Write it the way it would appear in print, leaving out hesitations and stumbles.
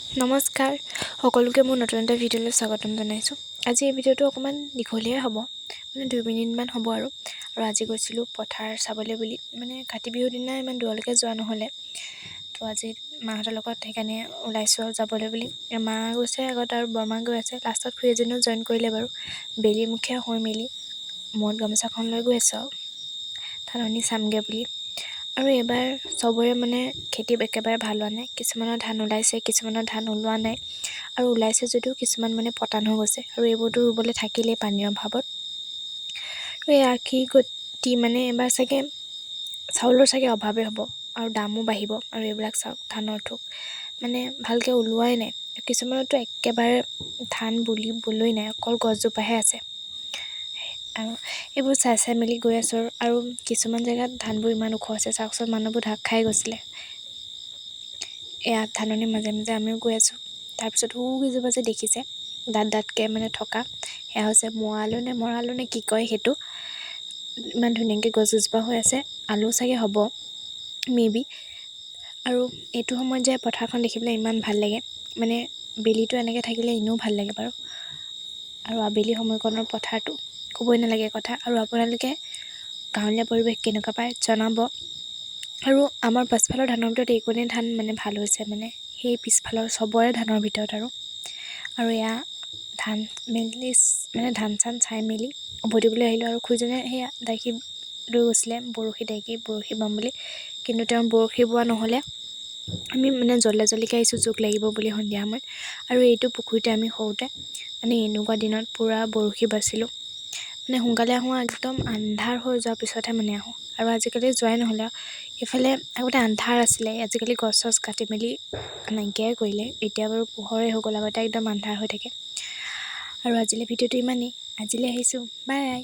নমস্কাৰ সকলোকে মোৰ নতুন এটা ভিডিঅ'লৈ স্বাগতম জনাইছোঁ। আজি এই ভিডিঅ'টো অকণমান দীঘলীয়াই হ'ব, 2 মিনিটমান হ'ব আৰু আজি গৈছিলোঁ পথাৰ চাবলৈ বুলি, কাতি বিহুৰ দিনা ইমান দূৰলৈকে যোৱা নহ'লে, তো আজি মাহঁতৰ লগত সেইকাৰণে ওলাইছোঁ আৰু যাবলৈ বুলি। মা গৈছে আগত আৰু বৰমা গৈ আছে, লাষ্টত খুৰী এজনীও জইন কৰিলে বাৰু। বেলিমুখীয়া হৈ মেলি মূৰত গামোচাখন লৈ গৈ আছোঁ আৰু ধাননি চামগৈ বুলি। আৰু এইবাৰ চবৰে খেতি একেবাৰে ভাল হোৱা নাই, কিছুমানৰ ধান ওলাইছে, কিছুমানৰ ধান ওলোৱা নাই, আৰু ওলাইছে যদিও কিছুমান পতান হৈ গৈছে, আৰু এইবোৰতো ৰুবলৈ থাকিলেই পানীৰ অভাৱত। আৰু এই আশী গতি এইবাৰ চাগে চাউলৰ চাগে অভাৱেই হ'ব, আৰু দামো বাঢ়িব, আৰু এইবিলাক চাওক ধানৰ থোক ভালকৈ ওলোৱাই নাই, কিছুমানতো একেবাৰে ধান বুলিবলৈ নাই, অকল গছজোপাহে আছে। আৰু এইবোৰ চাই মেলি গৈ আছোঁ, আৰু কিছুমান জেগাত ধানবোৰ ইমান ওখ আছে চাওকচোন, মানুহবোৰ ঢাক খাই গৈছিলে। এয়া ধাননিৰ মাজে মাজে আমিও গৈ আছোঁ। তাৰপিছত কেইজোপা যে দেখিছে দাঁতকৈ থকা, সেয়া হৈছে মোৱালো নে মৰালো নে কি কয় সেইটো, ইমান ধুনীয়াকৈ গছজোপা হৈ আছে, আলু চাগে হ'ব মেবি। আৰু এইটো সময়ত যে পথাৰখন দেখিবলৈ ইমান ভাল লাগে, বেলিটো এনেকৈ থাকিলে এনেও ভাল লাগে বাৰু। আৰু আবেলি সময়কণৰ পথাৰটো ক'বই নালাগে কথা। আৰু আপোনালোকে গাঁৱলীয়া পৰিৱেশ কেনেকুৱা পায় জনাব। আৰু আমাৰ পাছফালৰ ধানৰ ভিতৰত এইকণেই ধান ভাল হৈছে, সেই পিছফালৰ চবৰে ধানৰ ভিতৰত আৰু এয়া ধান মেলি ধান চান চাই মেলি উভতিবলৈ আহিলোঁ। আৰু খুৰীজনে সেয়া দাইকি লৈ গৈছিলে বৰশী বাম বুলি, কিন্তু তেওঁৰ বৰশী বোৱা নহ'লে। আমি জল্দিকৈ আহিছোঁ জোক লাগিব বুলি সন্ধিয়া সময়ত। আৰু এইটো পুখুৰীতে আমি সৰুতে এনেকুৱা দিনত পূৰা বৰশী বাইছিলোঁ, সোনকালে আহোঁ, একদম আন্ধাৰ হৈ যোৱাৰ পিছতহে আহোঁ। আৰু আজিকালি যোৱাই নহ'লে। এইফালে আগতে আন্ধাৰ আছিলে, আজিকালি গছ চছ কাটি মেলি নাইকিয়াই কৰিলে, এতিয়া বাৰু পোহৰে হৈ গ'ল, আগতে একদম আন্ধাৰ হৈ থাকে। আৰু আজিলৈ ভিডিঅ'টো ইমানেই, আজিলৈ আহিছোঁ, বাই।